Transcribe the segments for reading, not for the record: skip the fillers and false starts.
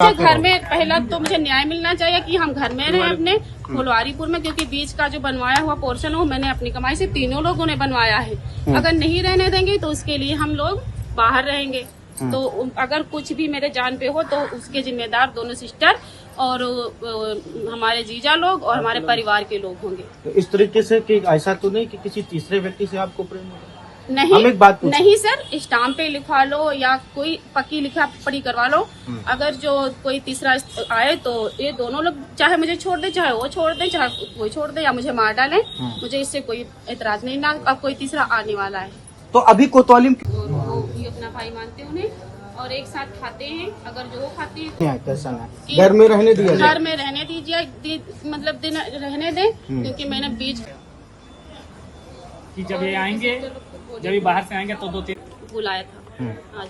घर में पहला तो मुझे न्याय मिलना चाहिए कि हम घर में रहे अपने फुलवारीपुर में, क्योंकि बीच का जो बनवाया हुआ पोर्शन है वो मैंने अपनी कमाई से तीनों लोगों ने बनवाया है। अगर नहीं रहने देंगे तो उसके लिए हम लोग बाहर रहेंगे। तो अगर कुछ भी मेरे जान पे हो तो उसके जिम्मेदार दोनों सिस्टर और हमारे जीजा लोग और हमारे परिवार के लोग होंगे। तो इस तरीके से कि ऐसा तो नहीं कि किसी तीसरे व्यक्ति से आपको प्रेम हो? नहीं, हम एक बात नहीं सर, स्टाम्प पे लिखवा लो या कोई पक्की लिखा पढ़ी करवा लो। अगर जो कोई तीसरा आए तो ये दोनों लोग चाहे मुझे छोड़ दे, चाहे वो छोड़ दे, चाहे कोई छोड़ दे या मुझे मार डाले, मुझे इससे कोई एतराज नहीं। ना अब कोई तीसरा आने वाला है तो अभी कोतवाली वो भी अपना भाई मानते हैं उन्हें और एक साथ खाते हैं। अगर जो वो खाते हैं कैसा ना घर में रहने दिया, घर में रहने दीजिए, मतलब दिन रहने दें, क्योंकि मैंने बीच कि जब ये आएंगे, जब ये बाहर से आएंगे तो 2-3 बुलाया था आज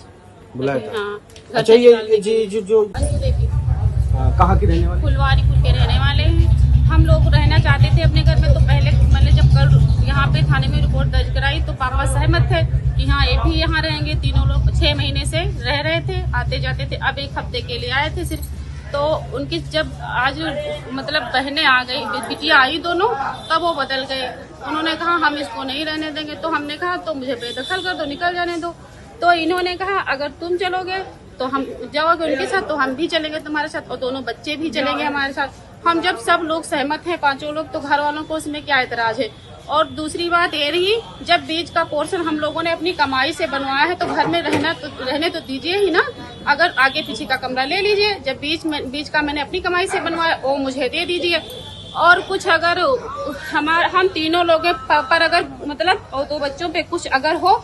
बुलाया था। हाँ, अच्छा ये जो कहाँ की रहने वाले? फुलवारीपुर के रहने वाले हैं। हम लोग रहना चाहते थे अपने घर में, तो पहले मैंने जब कल यहाँ पे थाने में रिपोर्ट दर्ज कराई तो पापा सहमत थे कि हाँ ये भी यहाँ रहेंगे। तीनों लोग 6 महीने से रह रहे थे, आते जाते थे। अब 1 हफ्ते के लिए आए थे सिर्फ। तो उनकी जब आज मतलब बहनें आ गई, बिटिया आई दोनों, तब वो बदल गए। उन्होंने कहा हम इसको नहीं रहने देंगे। तो हमने कहा तो मुझे बेदखल कर दो, निकल जाने दो। तो इन्होंने कहा अगर तुम चलोगे तो हम जाओगे उनके साथ तो हम भी चलेंगे तुम्हारे साथ, और दोनों बच्चे भी चलेंगे हमारे साथ। हम जब सब लोग सहमत हैं, 5 लोग, तो घर वालों को उसमें क्या एतराज है। और दूसरी बात ये रही, जब बीच का पोर्शन हम लोगों ने अपनी कमाई से बनवाया है तो घर में रहने तो दीजिए ही ना। अगर आगे पीछे का कमरा ले लीजिए, जब बीच का मैंने अपनी कमाई से बनवाया वो मुझे दे दीजिए। और कुछ अगर हम तीनों लोग पर अगर मतलब और 2 बच्चों पे कुछ अगर हो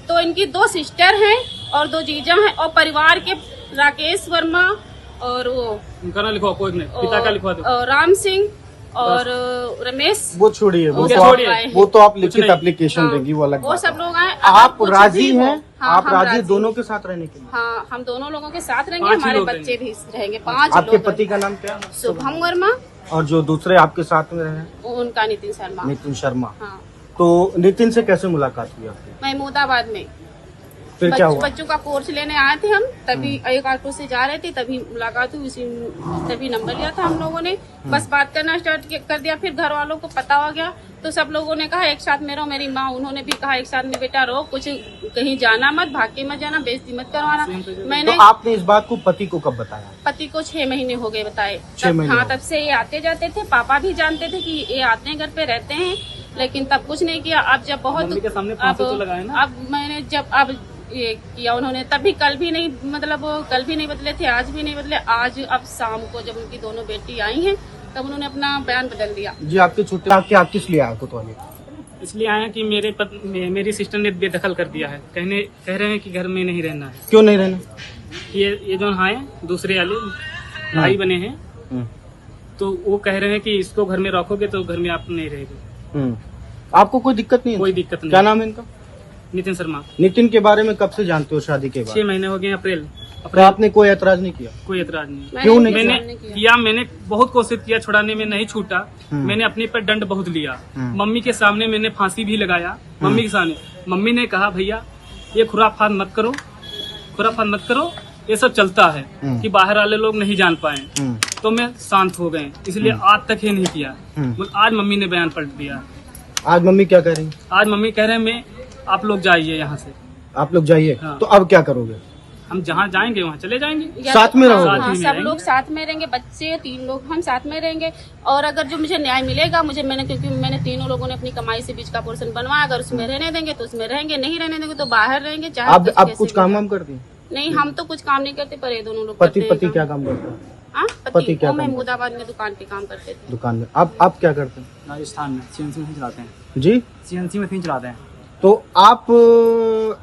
तो इनकी 2 सिस्टर हैं और 2 जीजा हैं, और परिवार के राकेश वर्मा और वो उनका ना लिखवा, कोई नहीं, पिता का लिखवा दो, और राम सिंह और रमेश। वो छोड़िए, वो तो आप लिखित एप्लीकेशन देंगी, वो अलग। वो सब लोग आए। आप राजी हैं? आप राजी दोनों के साथ रहने के लिए? हाँ, हम दोनों लोगों के साथ रहेंगे, हमारे बच्चे भी रहेंगे। 5 आपके पति का नाम क्या है? शुभम वर्मा। और जो दूसरे आपके साथ में रहे? उनका नितिन शर्मा। नितिन शर्मा। हाँ। तो नितिन से कैसे मुलाकात हुई आपकी? महमूदाबाद में फिर क्या हुआ? बच्चों का कोर्स लेने आए थे हम, तभी एक ऑटो से जा रहे थे, तभी मुलाकात हुई। तभी नंबर लिया था हम लोगों ने, बस बात करना स्टार्ट कर दिया। फिर घर वालों को पता हो गया तो सब लोगों ने कहा एक साथ में रहो। मेरी माँ उन्होंने भी कहा एक साथ में बेटा रहो, कुछ कहीं जाना मत, भाग के मत जाना, बेइज्जती मत करवाना। मैंने तो आपने इस बात को पति को कब बताया? पति को 6 महीने हो गए बताए। 6 महीने? हाँ, तब से ये आते जाते थे। पापा भी जानते थे कि ये आते हैं, घर पे रहते हैं, लेकिन तब कुछ नहीं किया। अब जब बहुत अब मैंने जब अब ये किया उन्होंने, तभी कल भी नहीं बदले थे, आज भी नहीं बदले। आज अब शाम को जब उनकी दोनों बेटी आई हैं तब उन्होंने अपना बयान बदल दिया। जी, आपके छोटे आप किस लिए आए कोतवाली? इसलिए आया कि मेरी सिस्टर ने बेदखल कर दिया है। कह रहे हैं कि घर में नहीं रहना है। क्यों नहीं रहना? ये जो आए दूसरे वाले भाई बने हैं, तो वो कह रहे हैं कि इसको घर में रखोगे तो घर में आप नहीं रहेंगे। आपको कोई दिक्कत नहीं है? कोई दिक्कत नहीं। क्या नाम है इनका? नितिन शर्मा। नितिन के बारे में कब से जानते हो शादी के बाद? 6 महीने हो गए। अप्रैल तो आपने कोई ऐतराज नहीं किया? कोई ऐतराज नहीं। क्यों नहीं? मैंने बहुत कोशिश किया छुड़ाने में, नहीं छूटा। मैंने अपने पर दंड बहुत लिया। मम्मी के सामने मैंने फांसी भी लगाया। मम्मी के सामने मम्मी ने कहा भैया ये खुराफात मत करो, ये सब चलता है कि बाहर वाले लोग नहीं जान पाए। तो मैं शांत हो गए, इसलिए आज तक ये नहीं किया। आज मम्मी ने बयान पलट दिया। आज मम्मी क्या कह रही है? आज मम्मी कह रहे हैं आप लोग जाइए यहाँ से। आप लोग जाइए। हाँ। तो अब क्या करोगे? हम जहाँ जाएंगे वहाँ चले जाएंगे। साथ में रहोगे? हाँ, सब लोग साथ में रहेंगे, बच्चे 3 लोग हम साथ में रहेंगे। और अगर जो मुझे न्याय मिलेगा क्योंकि मैंने तीनों लोगों ने अपनी कमाई से बीच का पोर्शन बनवाया, अगर उसमें रहने देंगे तो उसमें रहेंगे, नहीं रहने देंगे तो बाहर रहेंगे। चाहे आप कुछ काम वाम करती हैं? नहीं, हम तो कुछ काम नहीं करते, पर ये दोनों लोग पति क्या काम करते हैं? पति क्या महमूदाबाद में दुकान पे काम करते थे। दुकान में। आप क्या करते हैं? राजस्थान में CNC मशीन चलाते हैं। जी, CNC मशीन चलाते हैं। तो आप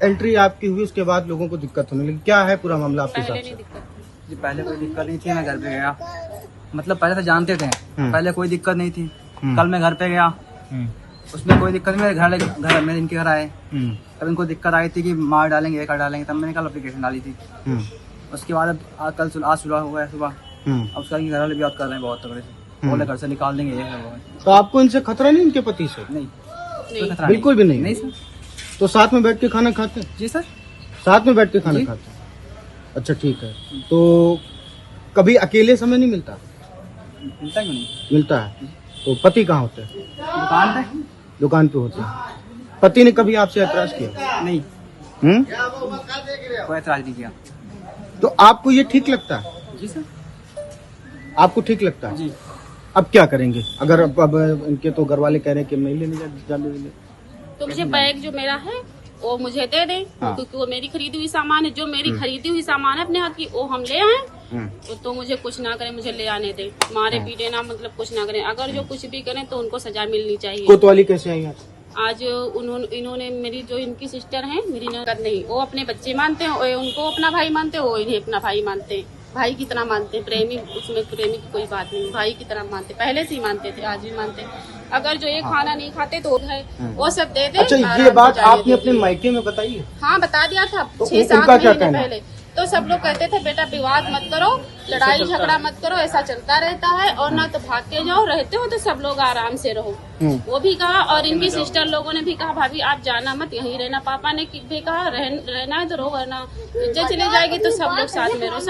एंट्री आपकी हुई, उसके बाद लोगों को दिक्कत होने लगी, क्या है पूरा मामला आपके पहले साथ? नहीं दिक्कत थी। जी पहले कोई दिक्कत नहीं थी। मैं घर पे गया, मतलब पहले तो जानते थे, पहले कोई दिक्कत नहीं थी। कल मैं घर पे गया, उसमें कोई दिक्कत नहीं। मेरे इनके घर आए, तब इनको दिक्कत आई थी कि मार डालेंगे, कर डालेंगे, तब मैंने कल एप्लीकेशन डाली थी। उसके बाद आज सुलह हो गया सुबह। अब उसका घर वाले भी बात कर रहे हैं बहुत तगड़े से, बोले घर से निकाल देंगे ये है। तो आपको इनसे खतरा नहीं, इनके पति से? नहीं, बिल्कुल भी नहीं? नहीं सर। तो साथ में बैठ के खाना खाते हैं? जी सर, साथ में बैठ के खाना खाते हैं। अच्छा ठीक है। तो कभी अकेले समय नहीं मिलता? मिलता क्यों नहीं? मिलता है। तो पति कहाँ होते हैं? दुकान पे? दुकान पे होते हैं। पति ने कभी आपसे ऐतराज किया? नहीं, कोई ऐतराज नहीं किया। तो आपको ये ठीक लगता है? जी सर। आपको ठीक लगता है? जी। अब क्या करेंगे अगर अब इनके तो घर वाले कह रहे हैं कि नहीं लेने जाने देंगे? तो मुझे बैग जो मेरा है वो मुझे दे दें, हाँ। क्योंकि वो मेरी खरीदी हुई सामान है। जो मेरी खरीदी हुई सामान है अपने हाथ की वो हम ले आए, तो मुझे कुछ ना करें, मुझे ले आने दे, मारे पीटे ना, मतलब कुछ ना करें। अगर जो कुछ भी करें तो उनको सजा मिलनी चाहिए। कोतवाली कैसे आई आप? आज इन्होंने मेरी जो इनकी सिस्टर है मेरी ननद नहीं, वो अपने बच्चे मानते हैं, वो उनको अपना भाई मानते हैं, वो इन्हें अपना भाई मानते हैं, भाई की तरह मानते हैं। प्रेमी, उसमें प्रेमी की कोई बात नहीं, भाई की तरह मानते, पहले से ही मानते थे, आज भी मानते हैं। अगर जो ये खाना नहीं खाते तो है वो सब दे दे। अच्छा, ये बात आपने अपने मायके में बताई है? हाँ, बता दिया था तो 6-7 उनका क्या महीने कहना? पहले। तो सब लोग कहते थे बेटा विवाद मत करो, लड़ाई झगड़ा मत करो, ऐसा चलता रहता है, और ना तो भाग के जाओ, रहते हो तो सब लोग आराम से रहो। वो भी कहा, और इनकी सिस्टर लोगों ने भी कहा भाभी आप जाना मत, यहीं रहना। पापा ने भी कहा रहना है तो रहो, वरना इज्जत चली जाएगी। तो सब लोग साथ में रहो।